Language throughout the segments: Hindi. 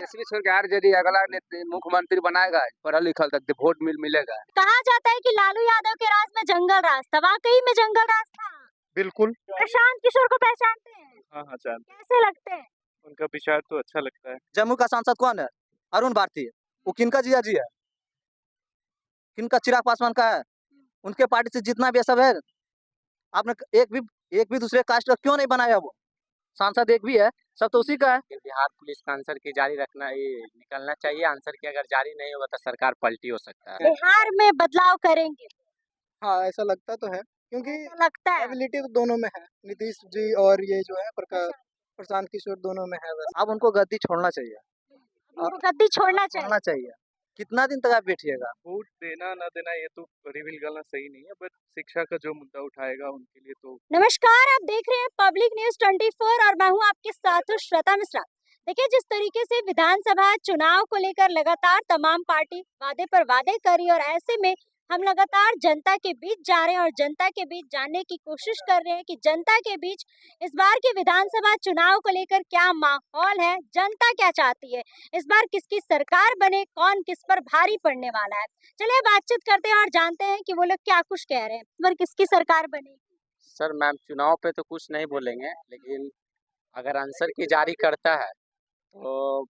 तेजस्वी सरकार यदि अगला मुख्यमंत्री बनाएगा, पढ़ा लिखा तक वोट मिलेगा। कहा जाता है कि लालू यादव के राज में जंगल राज था, वाकई में जंगल राज था। बिल्कुल। प्रशांत किशोर को पहचानते हैं? हाँ हाँ जानते हैं। कैसे लगते हैं? उनका विचार तो अच्छा लगता है। जम्मू का सांसद कौन है? अरुण भारती। वो किनका जिया जी है? किनका? चिराग पासवान का है। उनके पार्टी से जितना भी सब है, आपने एक भी दूसरे कास्ट का क्यों नहीं बनाया? वो सांसद एक भी है, सब तो उसी का है। बिहार पुलिस का आंसर की जारी रखना, ये निकलना चाहिए आंसर की। अगर जारी नहीं होगा तो सरकार पलटी हो सकता है। बिहार में बदलाव करेंगे? हाँ ऐसा लगता तो है, क्योंकि ऐसा लगता है। एबिलिटी तो दोनों में है, नीतीश जी और ये जो है प्रशांत किशोर, दोनों में है। वैसे अब उनको गद्दी छोड़ना चाहिए, उनको गद्दी छोड़ना चाहिए। कितना दिन तक आप बैठिएगा? वोट देना ना देना ये तो रिवील करना सही नहीं है, बट शिक्षा का जो मुद्दा उठाएगा उनके लिए तो। नमस्कार, आप देख रहे हैं पब्लिक न्यूज 24 और मैं हूं आपके साथ श्वेता मिश्रा। देखिए, जिस तरीके से विधानसभा चुनाव को लेकर लगातार तमाम पार्टी वादे पर वादे कर रही है और ऐसे में हम लगातार जनता के बीच जा रहे हैं और जनता के बीच जानने की कोशिश कर रहे हैं कि जनता के बीच इस बार के विधानसभा चुनाव को लेकर क्या माहौल है, जनता क्या चाहती है, इस बार किसकी सरकार बने, कौन किस पर भारी पड़ने वाला है। चलिए बातचीत करते हैं और जानते हैं कि वो लोग क्या कुछ कह रहे हैं। इस बार किसकी सरकार बनेगी? सर मैम, चुनाव पे तो कुछ नहीं बोलेंगे, लेकिन अगर आंसर की जारी करता है तो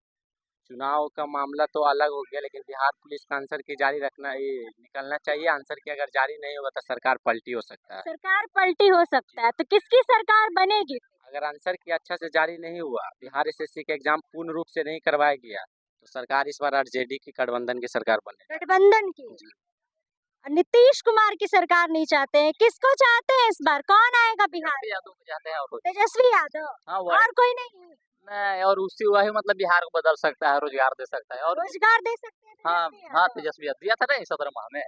चुनाव का मामला तो अलग हो गया, लेकिन बिहार पुलिस का आंसर की जारी रखना, ये निकलना चाहिए आंसर की। अगर जारी नहीं होगा तो सरकार पलटी हो सकता है। सरकार पलटी हो सकता है, तो किसकी सरकार बनेगी? अगर आंसर की अच्छा से जारी नहीं हुआ, बिहार एसएससी का एग्जाम पूर्ण रूप से नहीं करवाया गया, तो सरकार इस बार आरजेडी की गठबंधन की सरकार बने। गठबंधन की? नीतीश कुमार की सरकार नहीं चाहते हैं, किसको चाहते हैं इस बार? कौन आएगा बिहार? यादव को चाहते हैं। और तेजस्वी यादव? हाँ, और कोई नहीं? नहीं, और उसी वही मतलब बिहार को बदल सकता है, रोजगार दे सकता है। और रोजगार दे सकते हैं हाँ तेजस्वी हाँ, यादव? तेजस्वी दिया था ना 17 माह में।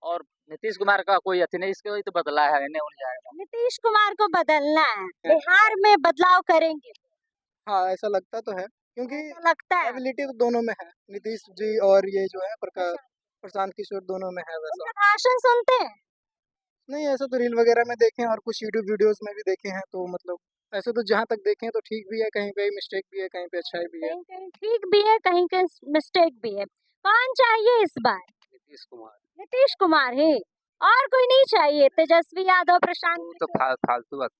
और नीतीश कुमार का कोई अथी नहीं, इसके वही तो बदला है, इन्हें उड़ जाएगा। नीतीश कुमार को बदलना है, बिहार में बदलाव करेंगे? हाँ ऐसा लगता तो है, क्योंकि ऐसा लगता है। एबिलिटी तो दोनों में है, नीतीश जी और ये जो है प्रशांत किशोर, दोनों में है। वैसा उनका भाषण सुनते हैं? नहीं, ऐसा तो रील वगैरह में देखे हैं और कुछ यूट्यूब वीडियोस में भी देखे हैं, तो मतलब ऐसे तो जहाँ तक देखे हैं तो ठीक भी है, कहीं पे मिस्टेक भी है, कहीं पे अच्छाई भी है। कहीं कहीं ठीक भी है, कहीं कहीं मिस्टेक भी है। कौन चाहिए इस बार? नीतीश कुमार। नीतीश कुमार है, और कोई नहीं चाहिए? तेजस्वी यादव, प्रशांत वो तो फालतू बात।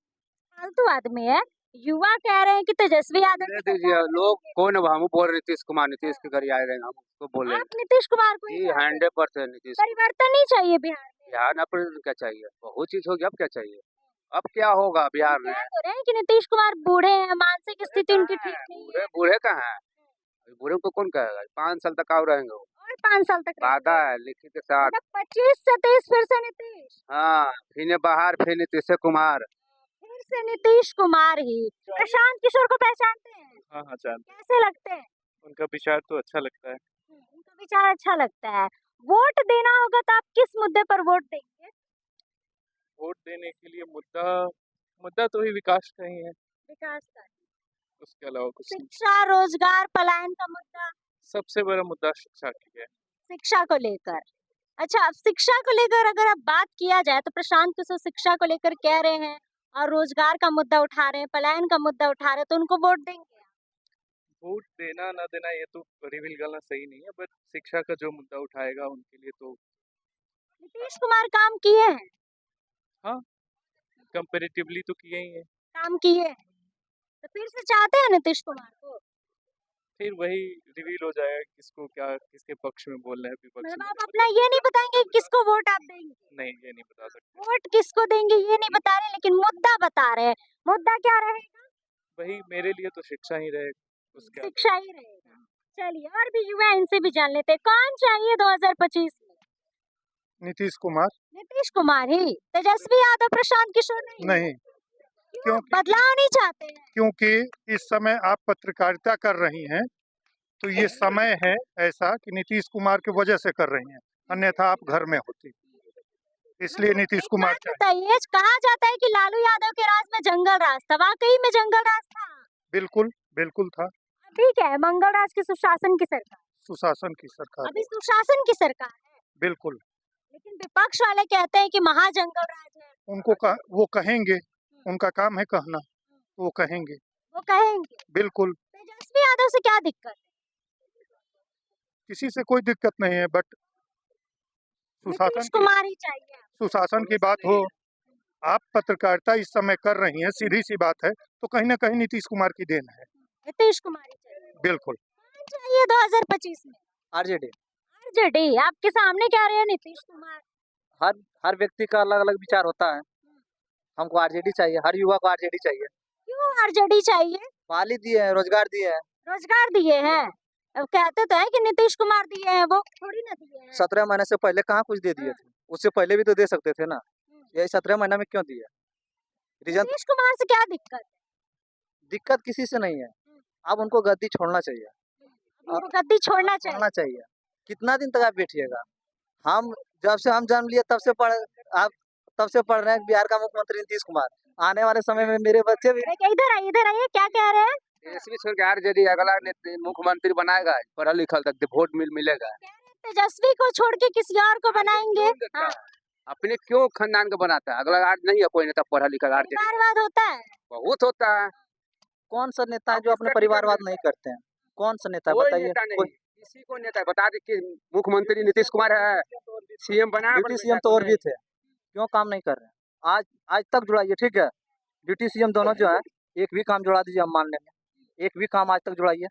फालतू आदमी है। युवा कह रहे हैं कि तेजस्वी यादव की दीजिए सरकार लोग, बनेगी। कौन अब हम बोल रहे नीतीश कुमार, नीतीश के घर आए हम उसको बोले। आप नीतीश कुमार को ही जी चाहते हैं? 100% नीतीश। परिवर्तन नहीं चाहिए बिहार में? बिहार में क्या चाहिए? बहुत चीज हो गया, अब क्या चाहिए? अब क्या होगा बिहार में? कह तो रहे हैं कि नीतीश कुमार बूढ़े हैं, मानसिक स्थिति उनकी ठीक नहीं है। बूढ़े बूढ़े कहाँ है? अभी बूढ़े को कौन कहेगा? 5 साल तक और रहेंगे वो। और 5 साल तक वादा है लिखित के साथ। मतलब 25 से 30 फिर से नीतीश? हाँ, फिर बाहर, फिर नीतीश कुमार। फिर से नीतीश कुमार ही। प्रशांत किशोर को पहचानते हैं? हाँ हाँ जानते हैं। कैसे लगते हैं? उनका विचार तो अच्छा लगता है। उनका विचार अच्छा लगता है। वोट देना होगा तो आप किस मुद्दे पर वोट देंगे? वोट देने के लिए मुद्दा तो ही विकास का ही है, विकास का? उसके अलावा कुछ नहीं। शिक्षा, रोजगार, पलायन का मुद्दा? सबसे बड़ा मुद्दा शिक्षा की है। शिक्षा को लेकर? अच्छा, शिक्षा को लेकर अगर अब बात किया जाए तो प्रशांत किशोर शिक्षा को लेकर कह रहे हैं और रोजगार का मुद्दा उठा रहे हैं, पलायन का मुद्दा उठा रहे हैं, तो उनको वोट देंगे? वोट देना ना देना ये तो रिवील करना सही नहीं है, बट शिक्षा का जो मुद्दा उठाएगा उनके लिए तो। नीतीश कुमार काम किए हैं? हाँ, कंपेरेटिवली तो किए ही है। काम किए हैं, तो फिर से चाहते हैं नीतीश कुमार को? फिर वही रिवील हो जाएगा किसको क्या, किसके पक्ष में बोल रहे हैं, विपक्ष मतलब में। आप अपना ये नहीं बताएंगे कि किसको वोट आप देंगे? नहीं, ये नहीं बता सकते। वोट किसको देंगे ये नहीं बता रहे, लेकिन मुद्दा बता रहे हैं। मुद्दा क्या रहेगा? वही मेरे लिए तो शिक्षा ही रहेगा, उसके आगे। शिक्षा ही रहेगा। चलिए, और भी युवा हैं, इनसे भी जान लेते हैं। कौन चाहिए 2025 में? नीतीश कुमार। नीतीश कुमार ही? तेजस्वी यादव, प्रशांत किशोर नहीं, क्यों बदलाव नहीं चाहते हैं? क्योंकि इस समय आप पत्रकारिता कर रही हैं, तो ये समय है ऐसा कि नीतीश कुमार की वजह से कर रही हैं, अन्यथा आप घर में होती, इसलिए नीतीश कुमार चाहिए। बताइए, कहा जाता है कि लालू यादव के राज में जंगल राज था, वाकई में जंगल राज था? बिल्कुल बिल्कुल था। ठीक है, मंगल राज की सुशासन की सरकार? सुशासन की सरकार। अभी सुशासन की सरकार है, बिल्कुल। लेकिन विपक्ष वाले कहते हैं कि महाजंगल राज है। वो कहेंगे, उनका काम है कहना, वो कहेंगे। वो कहेंगे? बिल्कुल। तेजस्वी यादव से क्या दिक्कत है? किसी से कोई दिक्कत नहीं है, बट सुशासन नीतीश की कुमार ही चाहिए। सुशासन की बात हो, आप पत्रकारिता इस समय कर रही हैं, सीधी सी बात है, तो कहीं ना कहीं नीतीश कुमार की देन है। नीतीश कुमार ही चाहिए। बिल्कुल। कौन चाहिए 2025 में? आरजेडी। आरजेडी। आपके सामने क्या रहे हैं नीतीश कुमार? हर व्यक्ति का अलग अलग विचार होता है। हमको आरजेडी चाहिए, हर युवा को आरजेडी चाहिए। क्यों आरजेडी चाहिए? पाली दिए हैं, रोजगार दिए हैं। रोजगार दिए हैं। अब कहते तो है कि नीतीश कुमार दिए हैं, वो थोड़ी ना दिए हैं। 17 महीने से पहले कहाँ कुछ दे दिए थे, उससे पहले भी तो दे सकते थे ना। यही 17 महीने में क्यों दिए? रीजन नीतीश कुमार से क्या दिक्कत? दिक्कत किसी से नहीं है, अब उनको गद्दी छोड़ना चाहिए। उनको गद्दी छोड़ना चाहिए। छोड़ना चाहिए। कितना दिन तक आप बैठिएगा? हम जब से हम जन्म लिए आप तब से पढ़ रहे हैं बिहार का मुख्यमंत्री नीतीश कुमार। आने वाले समय में मेरे बच्चे भी देखिए, इधर आइए, क्या कह रहे हैं? तेजस्वी छोड़ के आरजेडी अगला मुख्यमंत्री बनाएगा, पढ़ा लिखा तक वोट मिलेगा। तेजस्वी को छोड़ के किसी और को बनाएंगे? हाँ। अपने क्यों खानदान का बनाता है? अगला आज नहीं है कोई नेता पढ़ा लिखा आरजेडी। परिवारवाद होता है। बहुत होता है। कौन सा नेता है आप जो अपने किसका परिवारवाद टिकट नहीं करते हैं? कौन सा नेता कोई बताइए? नेता नहीं, किसी को नेता है बता दे कि मुख्यमंत्री नीतीश कुमार है, सीएम बना ड्यूटी सीएम तो और भी थे, क्यों काम नहीं कर रहे हैं? आज तक जुड़ाइए, ठीक है। ड्यूटी सीएम दोनों जो है, एक भी काम जुड़ा दीजिए, हम मान लेंगे। एक भी काम आज तक जुड़ाइए,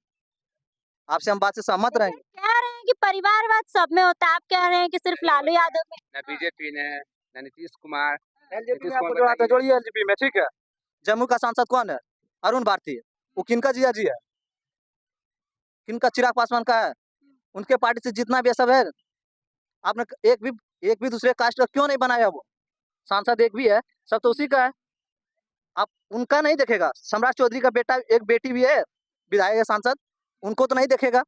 आपसे हम बात से सहमत रहेंगे। कह रहे हैं कि परिवारवाद सब में होता है, आप कह रहे हैं कि सिर्फ लालू यादव में। न बीजेपी ने न नीतीश कुमार। एलजेपी में आपको जोड़ाते हैं, जोड़िए एलजेपी में, ठीक है। जम्मू का सांसद कौन है? अरुण भारती। वो किनका जिया जी है? किनका? चिराग पासवान का है। उनके पार्टी से जितना भी सब है, आपने एक भी दूसरे कास्ट का क्यों नहीं बनाया? वो सांसद एक भी है, सब तो उसी का है। आप उनका नहीं देखेगा? सम्राट चौधरी का बेटा, एक बेटी भी है विधायक है, सांसद, उनको तो नहीं देखेगा?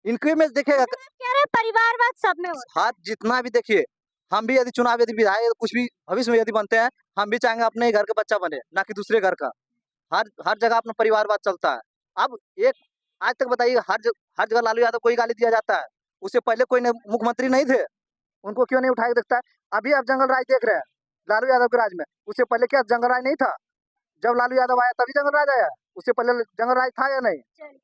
इनके में देखेगा। कह रहे हैं परिवारवाद सब में होता हाथ जितना भी देखिए, हम भी यदि चुनाव, यदि विधायक कुछ भी भविष्य में यदि बनते हैं, हम भी चाहेंगे अपने ही घर का बच्चा बने, ना कि दूसरे घर का। हर जगह अपना परिवारवाद चलता है। अब आज तक बताइए, हर जगह लालू यादव को ही गाली दिया जाता है। उससे पहले कोई मुख्यमंत्री नहीं थे, उनको क्यों नहीं उठा के देखता है? अभी आप जंगल राज देख रहे हैं लालू यादव के राज में। उससे पहले क्या जंगल राज नहीं था? जब लालू यादव आया तभी जंगल राज आया, उससे पहले जंगल राज था या नहीं? है।